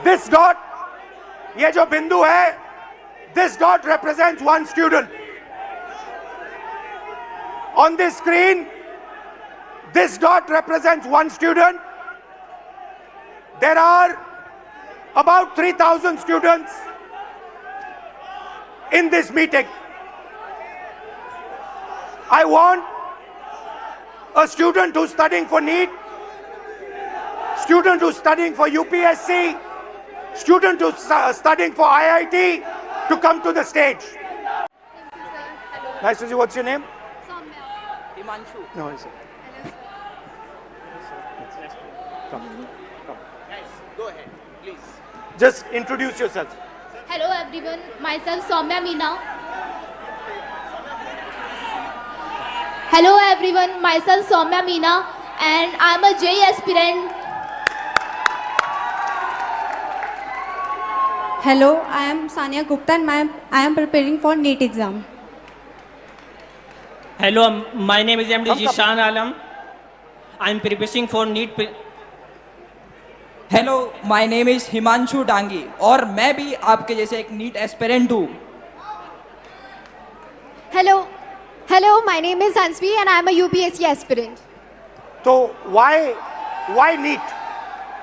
This dot, ये जो बिंदु है, this dot represents one student. On this screen, this dot represents one student. There are about 3,000 students in this meeting. I want a student who's studying for NEET, student who's studying for UPSC, student who's studying for IIT to come to the stage. Nice to see you. What's your name? Himanshu. No, is it? Come. Guys, go ahead, please. Just introduce yourself. Hello everyone, myself Soumya Meena. Hello everyone, myself Soumya Meena and I'm a JEE aspirant. Hello, I am Sania Gupta and I am preparing for NEET exam. Hello, my name is MD Jishan Alam. I am preparing for NEET. Hello, my name is Himanshu Dangi और मैं भी आपके जैसे एक NEET aspirant हूँ. Hello, my name is Ansvi and I am a UPSC aspirant. So why NEET?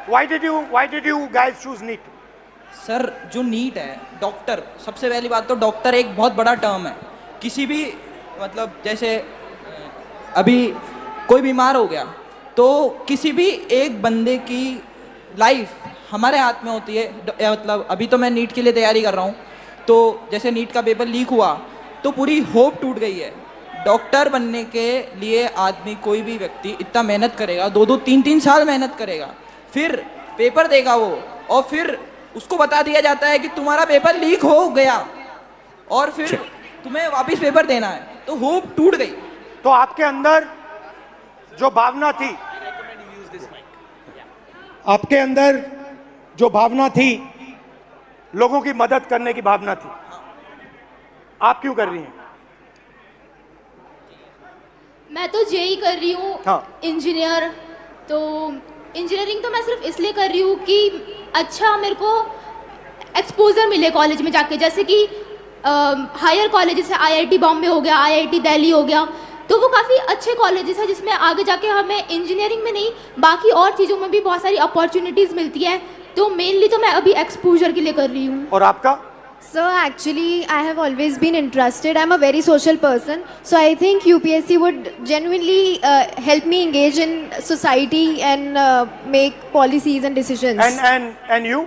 Why did you guys choose NEET? Sir, जो NEET है, doctor, सबसे पहली बात तो डॉक्टर एक बहुत बड़ा टर्म है. किसी भी मतलब जैसे अभी कोई बीमार हो गया तो किसी भी एक बंदे की लाइफ हमारे हाथ में होती है. मतलब अभी तो मैं नीट के लिए तैयारी कर रहा हूँ, तो जैसे नीट का पेपर लीक हुआ तो पूरी होप टूट गई है. डॉक्टर बनने के लिए आदमी, कोई भी व्यक्ति इतना मेहनत करेगा, 2-2, 3-3 साल मेहनत करेगा, फिर पेपर देगा वो, और फिर उसको बता दिया जाता है कि तुम्हारा पेपर लीक हो गया और फिर तुम्हें वापस पेपर देना है, तो होप टूट गई. तो आपके अंदर जो भावना थी, आपके अंदर जो भावना थी, लोगों की मदद करने की भावना थी, आप क्यों कर रही हैं? मैं तो JEE कर रही हूँ, हाँ. इंजीनियर. तो इंजीनियरिंग तो मैं सिर्फ इसलिए कर रही हूँ कि अच्छा मेरे को एक्सपोजर मिले कॉलेज में जाके, जैसे कि हायर कॉलेज से IIT बॉम्बे हो गया, IIT दिल्ली हो गया, तो वो काफ़ी अच्छे कॉलेजेस हैं जिसमें आगे जाके हमें इंजीनियरिंग में नहीं बाकी और चीज़ों में भी बहुत सारी अपॉर्चुनिटीज़ मिलती है. तो मेनली तो मैं अभी एक्सपोजर के लिए कर रही हूँ. और आपका? Sir, actually, I have always been interested. I'm a very social person. So I think UPSC would genuinely help me engage in society and make policies and decisions. And you?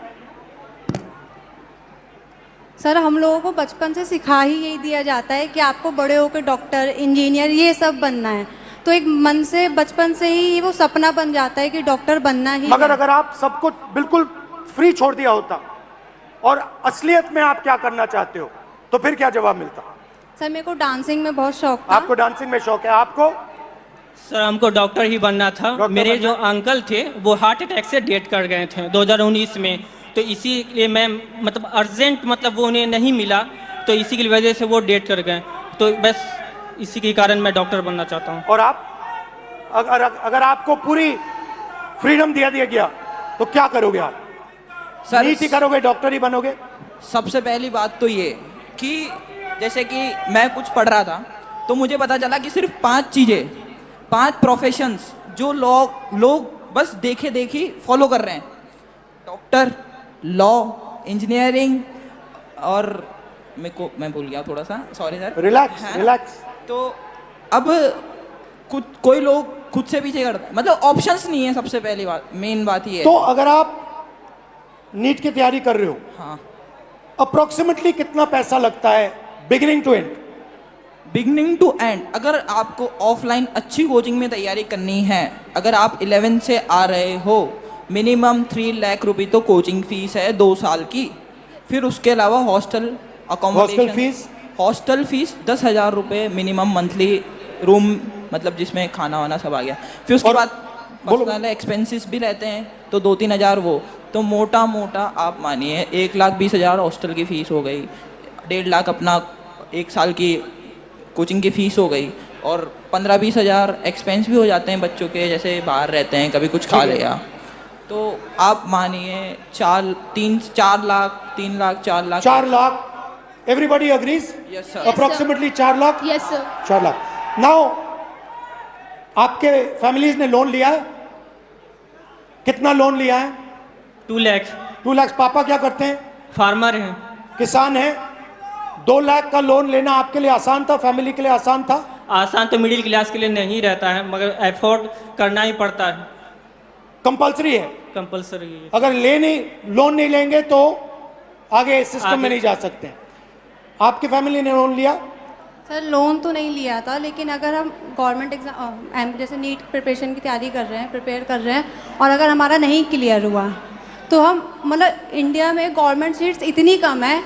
Sir, हम लोगों को बचपन से सिखा ही यही दिया जाता है कि आपको बड़े होकर डॉक्टर, इंजीनियर ये सब बनना है. तो एक मन से बचपन से ही वो सपना बन जाता है कि डॉक्टर बनना ही. मगर अगर आप सब कुछ बिल्कुल फ्री छोड़ दिया होता और असलियत में आप क्या करना चाहते हो, तो फिर क्या जवाब मिलता? सर, मेरे को डांसिंग में बहुत शौक था. आपको डांसिंग में शौक है? आपको? सर, हमको डॉक्टर ही बनना था. मेरे जो अंकल थे वो हार्ट अटैक से डेथ कर गए थे 2019 में, तो इसीलिए मैं मतलब अर्जेंट मतलब वो उन्हें नहीं मिला, तो इसी की वजह से वो डेथ कर गए. तो बस इसी के कारण मैं डॉक्टर बनना चाहता हूँ. और आप? अगर आपको पूरी फ्रीडम दिया गया तो क्या करोगे आप? सर, नीट ही करोगे, डॉक्टर ही बनोगे? सबसे पहली बात तो ये कि जैसे कि मैं कुछ पढ़ रहा था तो मुझे पता चला कि सिर्फ 5 चीज़ें, 5 प्रोफेशंस जो लोग बस देखे देखी फॉलो कर रहे हैं: डॉक्टर, लॉ, इंजीनियरिंग और मैं भूल गया थोड़ा सा, सॉरी सर. रिलैक्स. तो अब कोई लोग खुद से पीछे करते, मतलब ऑप्शंस नहीं है. सबसे पहली बात, मेन बात ये है. तो अगर आप नीट की तैयारी कर रहे हो, हाँ, अप्रोक्सीमेटली कितना पैसा लगता है beginning to end? Beginning to end, अगर आपको ऑफलाइन अच्छी कोचिंग में तैयारी करनी है, अगर आप 11 से आ रहे हो, मिनिमम 3 लाख रुपए तो कोचिंग फीस है 2 साल की. फिर उसके अलावा हॉस्टल फीस 10,000 रुपये मिनिमम मंथली, रूम मतलब जिसमें खाना वाना सब आ गया. फिर उसके बाद पर्सनल एक्सपेंसेस भी रहते हैं तो 2-3 हज़ार वो, तो मोटा आप मानिए 1,20,000 हॉस्टल की फ़ीस हो गई, 1.5 लाख अपना 1 साल की कोचिंग की फ़ीस हो गई, और 15-20 हज़ार एक्सपेंस भी हो जाते हैं बच्चों के, जैसे बाहर रहते हैं कभी कुछ खा लिया. तो आप मानिए 4 lakh 3 lakh 4 lakh 4 lakh, everybody agrees? Yes sir. Approximately 4 lakh? Yes sir. 4 lakh. Now आपके फैमिलीज ने लोन लिया है? कितना लोन लिया है? 2 लाख। 2 लाख। पापा क्या करते हैं? फार्मर हैं। किसान हैं। 2 लाख का लोन लेना आपके लिए आसान था, फैमिली के लिए आसान था? आसान तो मिडिल क्लास के लिए नहीं रहता है, मगर एफोर्ड करना ही पड़ता है, कंपलसरी है। कंपलसरी है। अगर लोन नहीं लेंगे तो आगे सिस्टम में नहीं जा सकते। आपकी फैमिली ने लोन लिया? सर लोन तो नहीं लिया था, लेकिन अगर हम गवर्नमेंट एग्ज़ाम जैसे नीट प्रिपरेशन की तैयारी कर रहे हैं, प्रिपेयर कर रहे हैं, और अगर हमारा नहीं क्लियर हुआ तो हम मतलब इंडिया में गवर्नमेंट सीट्स इतनी कम है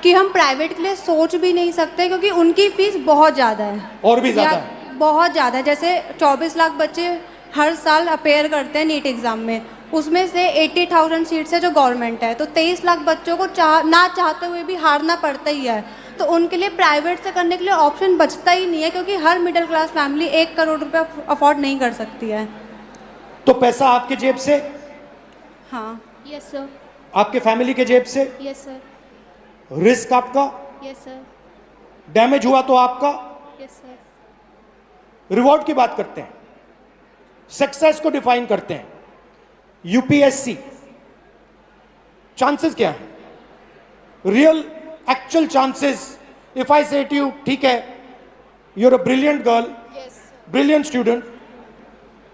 कि हम प्राइवेट के लिए सोच भी नहीं सकते, क्योंकि उनकी फ़ीस बहुत ज़्यादा है। और भी ज़्यादा या है? बहुत ज़्यादा है। जैसे 24 लाख बच्चे हर साल अपेयर करते हैं नीट एग्ज़ाम में, उसमें से 80,000 सीट्स है जो गवर्नमेंट है, तो 23 लाख बच्चों को ना चाहते हुए भी हारना पड़ता ही है। तो उनके लिए प्राइवेट से करने के लिए ऑप्शन बचता ही नहीं है, क्योंकि हर मिडिल क्लास फैमिली 1 करोड़ रुपया अफोर्ड नहीं कर सकती है। तो पैसा आपके जेब से? हाँ। Yes sir. आपके फैमिली के जेब से? Yes sir. रिस्क आपका? Yes sir. डैमेज हुआ तो आपका? Yes sir. रिवॉर्ड की बात करते हैं, सक्सेस को डिफाइन करते हैं। यूपीएससी चांसेस क्या है? Real actual chances. If I say to you, ठीक है, you are a brilliant girl, brilliant student,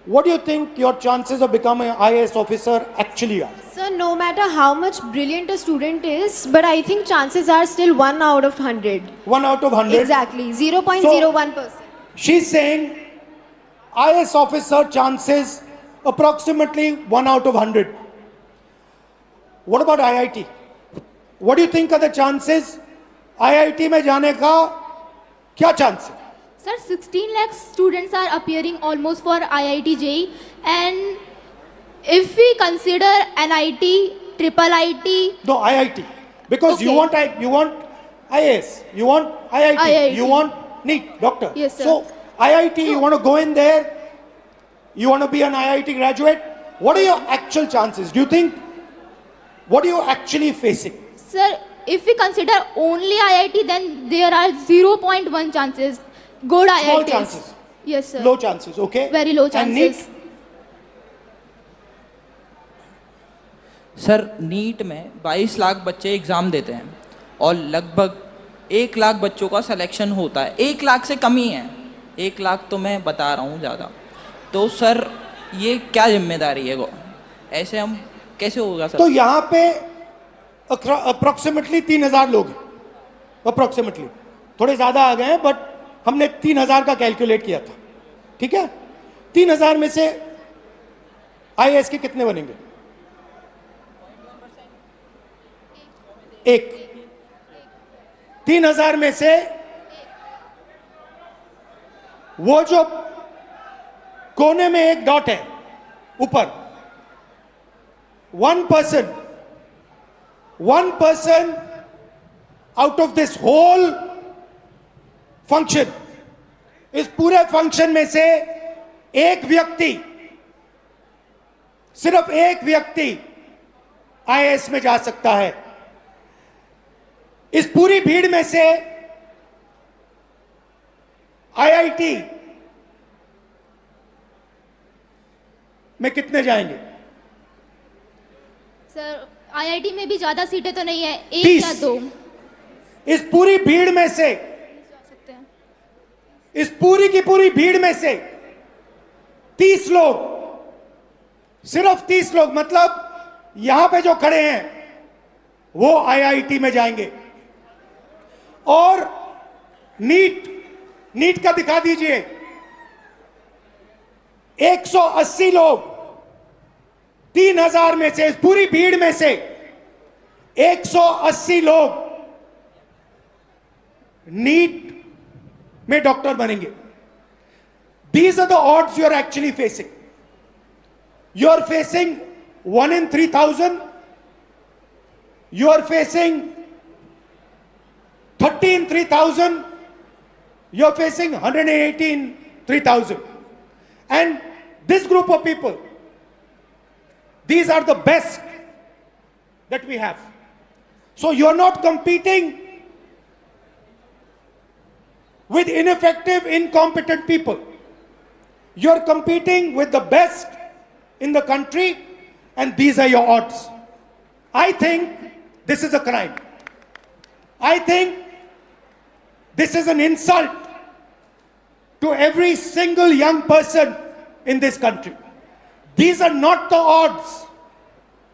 what do you think your chances of becoming an IAS officer actually are? Sir, no matter how much brilliant a student is, but I think chances are still 1 out of 100. 1 out of 100? Exactly, 0.01%. She's saying IAS officer chances approximately 1 out of 100. What about IIT? What do you think are the chances? IIT में जाने का क्या chance है? Sir, 16 lakh students are appearing almost for IIT JEE, and if we consider NIT, triple IT. No, IIT. Because Okay. you want IAS, you want IIT, you want NEET, doctor. Yes, sir. So IIT, you want to go in there, you want to be an IIT graduate. What are your actual chances? Do you think, what are you actually facing? Sir, if we consider only IIT, then there are 0.1 chances. Good Small IITs. chances. Yes, sir. Low chances, okay? Very low And chances. NEET? Sir NEET में 22 लाख बच्चे exam देते हैं और लगभग 1 लाख बच्चों का selection होता है। 1 लाख से कम ही है, 1 लाख तो मैं बता रहा हूँ ज़्यादा। तो सर ये क्या जिम्मेदारी है, ऐसे हम कैसे होगा सर? तो यहाँ पे अप्रोक्सीमेटली 3,000 लोग हैं, अप्रोक्सीमेटली, थोड़े ज़्यादा आ गए हैं, बट हमने 3,000 का कैलकुलेट किया था, ठीक है? 3,000 में से IAS के कितने बनेंगे? एक। 3,000 में से वो जो कोने में एक डॉट है ऊपर, 1% out of this whole function, इस पूरे फंक्शन में से एक व्यक्ति, सिर्फ एक व्यक्ति IAS में जा सकता है। इस पूरी भीड़ में से IIT में कितने जाएंगे? सर IIT में भी ज्यादा सीटें तो नहीं है, 1 30। या 2 इस पूरी भीड़ में से, सकते हैं। इस पूरी की पूरी भीड़ में से 30 लोग, सिर्फ 30 लोग, मतलब यहां पे जो खड़े हैं वो IIT में जाएंगे। और नीट का दिखा दीजिए, 180 लोग, 3,000 में से, इस पूरी भीड़ में से 180 लोग नीट में डॉक्टर बनेंगे। These are the odds you are actually facing. You are facing 1 in 3,000. You are facing 30 in 3,000. You are facing 180 in 3,000. And this group of people, These are the best that we have. So you're not competing with ineffective, incompetent people. You're competing with the best in the country, and these are your odds. I think this is a crime. I think this is an insult to every single young person in this country. These are not the odds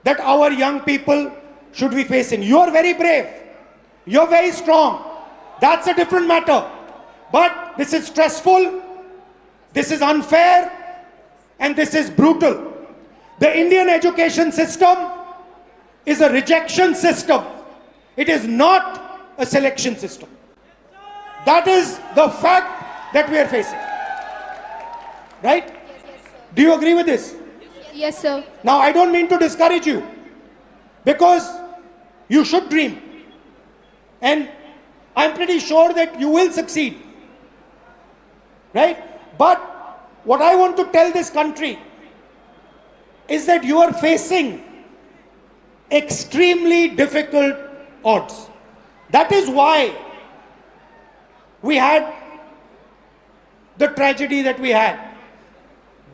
that our young people should be facing. You are very brave. You're very strong. That's a different matter. But this is stressful, this is unfair, and this is brutal. The Indian education system is a rejection system. It is not a selection system. That is the fact that we are facing. Right? Do you agree with this? Yes, sir. Now, I don't mean to discourage you, because you should dream. And I'm pretty sure that you will succeed. Right? But what I want to tell this country is that you are facing extremely difficult odds. That is why we had the tragedy that we had.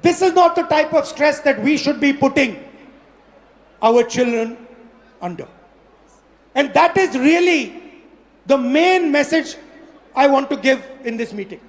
This is not the type of stress that we should be putting our children under. And that is really the main message I want to give in this meeting.